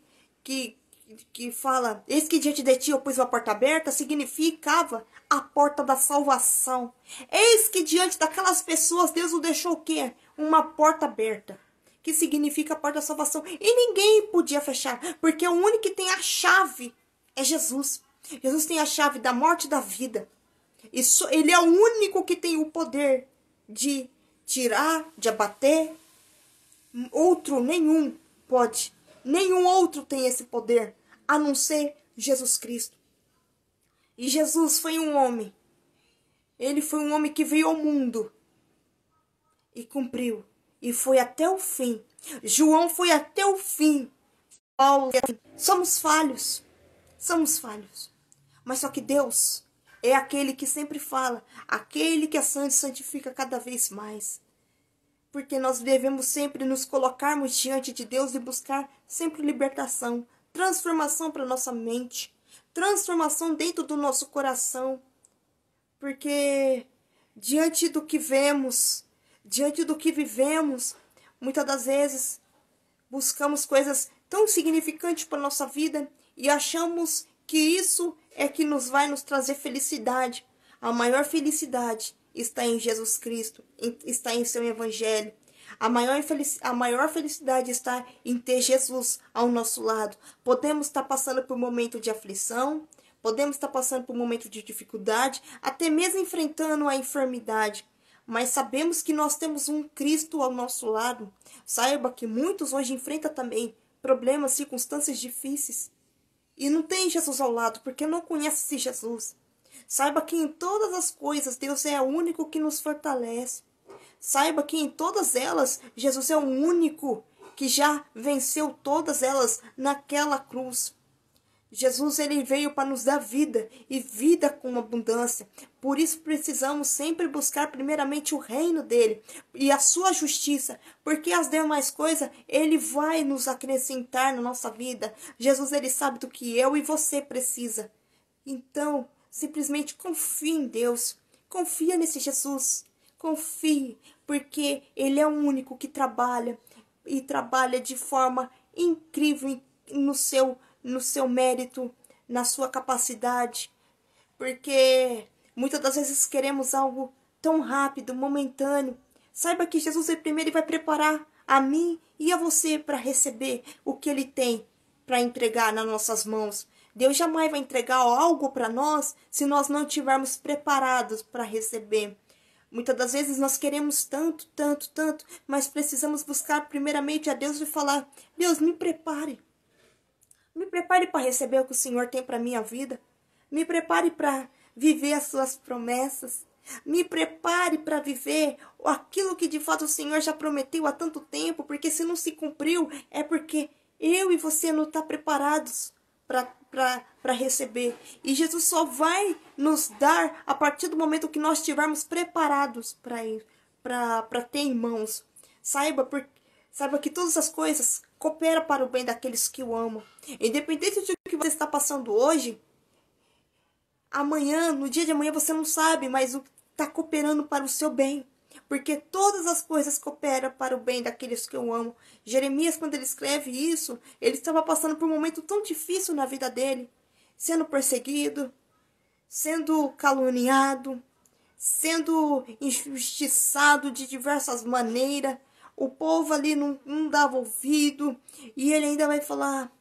fala, eis que diante de ti eu pus uma porta aberta, significava a porta da salvação. Eis que diante daquelas pessoas Deus o deixou o quê? Uma porta aberta, que significa a porta da salvação. E ninguém podia fechar, porque o único que tem a chave é Jesus. Jesus tem a chave da morte e da vida. Ele é o único que tem o poder de tirar, de abater. Outro nenhum pode. Nenhum outro tem esse poder, a não ser Jesus Cristo. E Jesus foi um homem. Ele foi um homem que veio ao mundo e cumpriu. E foi até o fim. João foi até o fim. Paulo, somos falhos. Somos falhos. Mas só que Deus é aquele que sempre fala. Aquele que é santo santifica cada vez mais. Porque nós devemos sempre nos colocarmos diante de Deus e buscar sempre libertação, transformação para nossa mente, transformação dentro do nosso coração. Porque diante do que vemos, diante do que vivemos, muitas das vezes buscamos coisas tão significantes para nossa vida e achamos que isso é que vai nos trazer felicidade. A maior felicidade está em Jesus Cristo, está em seu evangelho. A maior felicidade está em ter Jesus ao nosso lado. Podemos estar passando por um momento de aflição, podemos estar passando por um momento de dificuldade, até mesmo enfrentando a enfermidade. Mas sabemos que nós temos um Cristo ao nosso lado. Saiba que muitos hoje enfrentam também problemas, circunstâncias difíceis. E não tem Jesus ao lado, porque não conhece esse Jesus. Saiba que em todas as coisas Deus é o único que nos fortalece. Saiba que em todas elas Jesus é o único que já venceu todas elas naquela cruz. Jesus ele veio para nos dar vida e vida com abundância. Por isso precisamos sempre buscar primeiramente o reino dele e a sua justiça, porque as demais coisas ele vai nos acrescentar na nossa vida. Jesus ele sabe do que eu e você precisa. Então, simplesmente confie em Deus. Confia nesse Jesus. Confie, porque ele é o único que trabalha e trabalha de forma incrível no seu mérito, na sua capacidade. Porque muitas das vezes queremos algo tão rápido, momentâneo. Saiba que Jesus primeiro vai preparar a mim e a você para receber o que ele tem para entregar nas nossas mãos. Deus jamais vai entregar algo para nós se nós não estivermos preparados para receber. Muitas das vezes nós queremos tanto, tanto, tanto, mas precisamos buscar primeiramente a Deus e falar: Deus, me prepare. Me prepare para receber o que o Senhor tem para minha vida. Me prepare para viver as suas promessas. Me prepare para viver aquilo que de fato o Senhor já prometeu há tanto tempo, porque se não se cumpriu, é porque eu e você não estão preparados para receber. E Jesus só vai nos dar a partir do momento que nós estivermos preparados para ter em mãos. Saiba que todas as coisas cooperam para o bem daqueles que o amam. Independente de o que você está passando hoje, amanhã, no dia de amanhã, você não sabe, mas está cooperando para o seu bem. Porque todas as coisas cooperam para o bem daqueles que eu amo. Jeremias, quando ele escreve isso, ele estava passando por um momento tão difícil na vida dele. Sendo perseguido, sendo caluniado, sendo injustiçado de diversas maneiras. O povo ali não dava ouvido. E ele ainda vai falar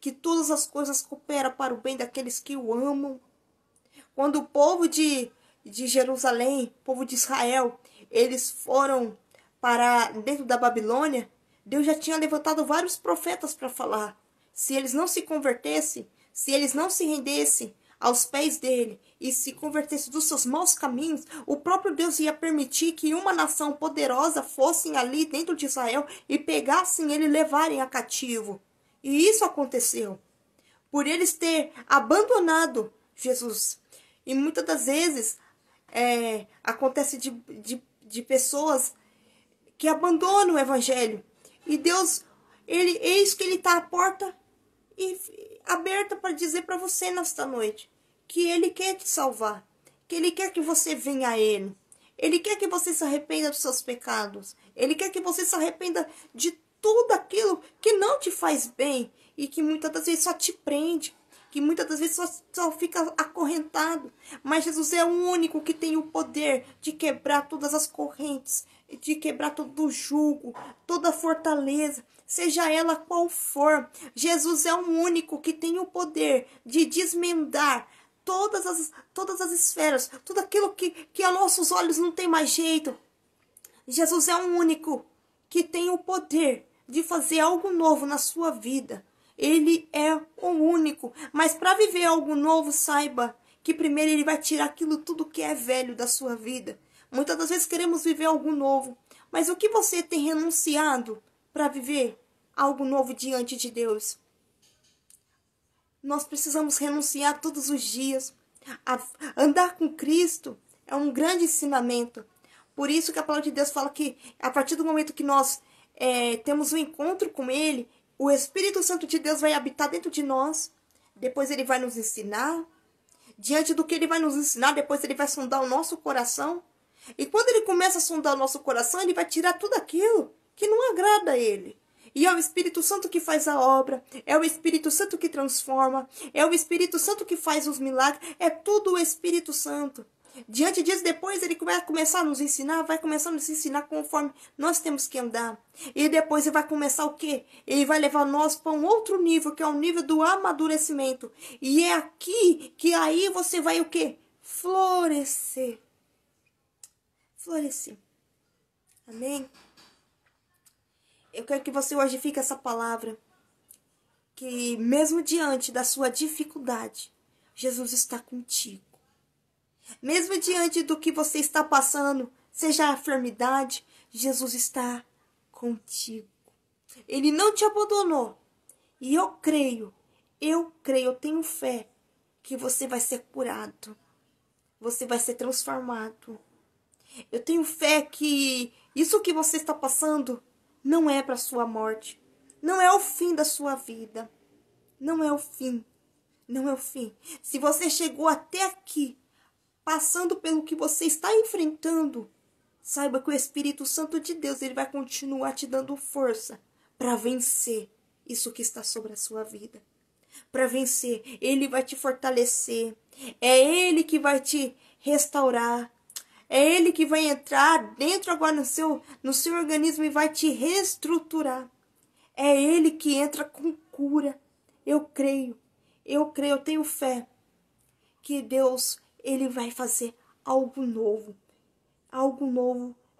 que todas as coisas cooperam para o bem daqueles que o amam. Quando o povo de Jerusalém, o povo de Israel, eles foram para dentro da Babilônia, Deus já tinha levantado vários profetas para falar. Se eles não se convertessem, se eles não se rendessem aos pés dele e se convertessem dos seus maus caminhos, o próprio Deus ia permitir que uma nação poderosa fosse ali dentro de Israel e pegassem ele e levarem a cativo. E isso aconteceu por eles ter abandonado Jesus. E muitas das vezes acontece de pessoas que abandonam o evangelho. E Deus, eis que ele está à porta aberta para dizer para você nesta noite que ele quer te salvar, que ele quer que você venha a ele. Ele quer que você se arrependa dos seus pecados. Ele quer que você se arrependa de tudo aquilo que não te faz bem e que muitas das vezes só te prende, que muitas das vezes só fica acorrentado. Mas Jesus é o único que tem o poder de quebrar todas as correntes, de quebrar todo o jugo, toda a fortaleza, seja ela qual for. Jesus é o único que tem o poder de desmendar todas as esferas, tudo aquilo que a nossos olhos não tem mais jeito. Jesus é o único que tem o poder de fazer algo novo na sua vida. Ele é o único. Mas para viver algo novo, saiba que primeiro ele vai tirar aquilo tudo que é velho da sua vida. Muitas das vezes queremos viver algo novo. Mas o que você tem renunciado para viver algo novo diante de Deus? Nós precisamos renunciar todos os dias. Andar com Cristo é um grande ensinamento. Por isso que a palavra de Deus fala que a partir do momento que nós temos um encontro com Ele, o Espírito Santo de Deus vai habitar dentro de nós. Depois ele vai nos ensinar. Diante do que ele vai nos ensinar, depois ele vai sondar o nosso coração. E quando ele começa a sondar o nosso coração, ele vai tirar tudo aquilo que não agrada a ele. E é o Espírito Santo que faz a obra. É o Espírito Santo que transforma. É o Espírito Santo que faz os milagres. É tudo o Espírito Santo. Diante disso, depois ele vai começar a nos ensinar, vai começar a nos ensinar conforme nós temos que andar. E depois ele vai começar o quê? Ele vai levar nós para um outro nível, que é o nível do amadurecimento. E é aqui que aí você vai o quê? Florescer. Florescer. Amém? Eu quero que você hoje fique essa palavra. Que mesmo diante da sua dificuldade, Jesus está contigo. Mesmo diante do que você está passando, seja a enfermidade, Jesus está contigo. Ele não te abandonou. E eu creio, eu tenho fé que você vai ser curado. Você vai ser transformado. Eu tenho fé que isso que você está passando não é para sua morte. Não é o fim da sua vida. Não é o fim. Não é o fim. Se você chegou até aqui, passando pelo que você está enfrentando, saiba que o Espírito Santo de Deus, ele vai continuar te dando força para vencer isso que está sobre a sua vida. Para vencer, ele vai te fortalecer. É ele que vai te restaurar. É ele que vai entrar dentro agora no seu organismo e vai te reestruturar. É ele que entra com cura. eu creio, eu tenho fé que Deus, Ele vai fazer algo novo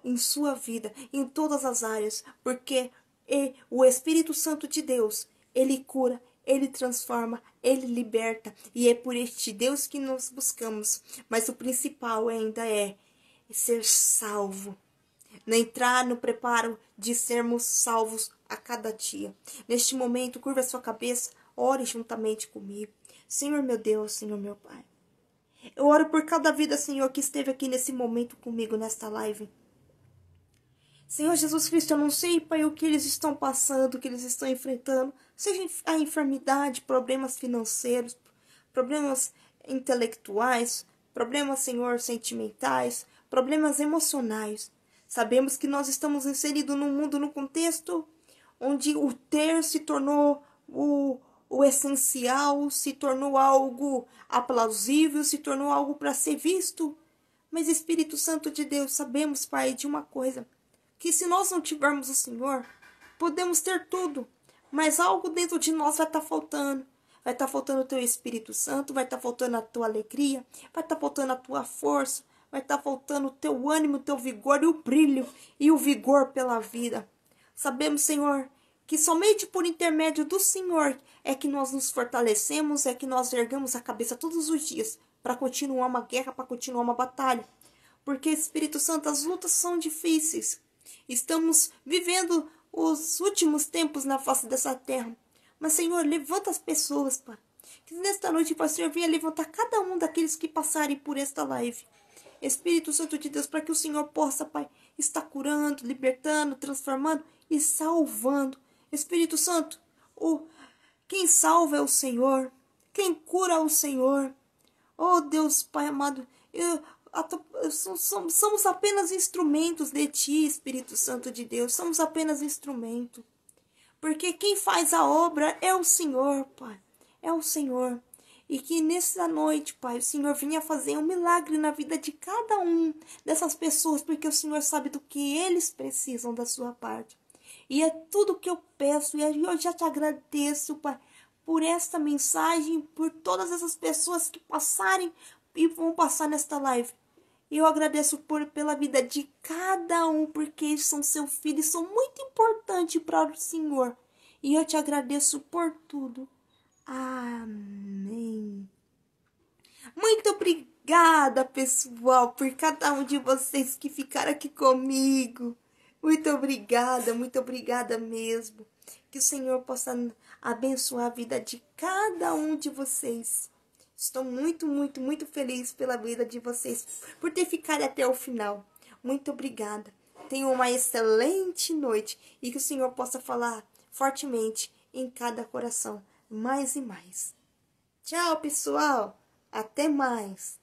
em sua vida, em todas as áreas, porque o Espírito Santo de Deus, Ele cura, Ele transforma, Ele liberta, e é por este Deus que nós buscamos, mas o principal ainda é ser salvo, entrar no preparo de sermos salvos a cada dia. Neste momento, curva a sua cabeça, ore juntamente comigo. Senhor meu Deus, Senhor meu Pai, eu oro por cada vida, Senhor, que esteve aqui nesse momento comigo, nesta live. Senhor Jesus Cristo, eu não sei, Pai, o que eles estão passando, o que eles estão enfrentando, seja a enfermidade, problemas financeiros, problemas intelectuais, problemas, Senhor, sentimentais, problemas emocionais. Sabemos que nós estamos inseridos num mundo, num contexto onde o ter se tornou o essencial, se tornou algo aplausível, se tornou algo para ser visto. Mas, Espírito Santo de Deus, sabemos, Pai, de uma coisa, que se nós não tivermos o Senhor, podemos ter tudo, mas algo dentro de nós vai estar faltando. Vai estar faltando o teu Espírito Santo, vai estar faltando a tua alegria, vai estar faltando a tua força, vai estar faltando o teu ânimo, o teu vigor e o brilho e o vigor pela vida. Sabemos, Senhor, que somente por intermédio do Senhor é que nós nos fortalecemos, é que nós ergamos a cabeça todos os dias para continuar uma guerra, para continuar uma batalha. Porque, Espírito Santo, as lutas são difíceis. Estamos vivendo os últimos tempos na face dessa terra. Mas, Senhor, levanta as pessoas, Pai. Que nesta noite, Pai, Senhor, venha levantar cada um daqueles que passarem por esta live. Espírito Santo de Deus, para que o Senhor possa, Pai, estar curando, libertando, transformando e salvando. Espírito Santo, quem salva é o Senhor. Quem cura é o Senhor. Oh, Deus, Pai amado, somos apenas instrumentos de Ti, Espírito Santo de Deus. Somos apenas instrumento. Porque quem faz a obra é o Senhor, Pai. É o Senhor. E que nessa noite, Pai, o Senhor venha fazer um milagre na vida de cada um dessas pessoas, porque o Senhor sabe do que eles precisam da sua parte. E é tudo que eu peço, e eu já te agradeço, Pai, por esta mensagem, por todas essas pessoas que passarem e vão passar nesta live. E eu agradeço pela vida de cada um, porque eles são seu filho e são muito importantes para o Senhor. E eu te agradeço por tudo. Amém. Muito obrigada, pessoal, por cada um de vocês que ficaram aqui comigo. Muito obrigada mesmo. Que o Senhor possa abençoar a vida de cada um de vocês. Estou muito feliz pela vida de vocês, por ter ficado até o final. Muito obrigada. Tenham uma excelente noite e que o Senhor possa falar fortemente em cada coração, mais e mais. Tchau, pessoal. Até mais.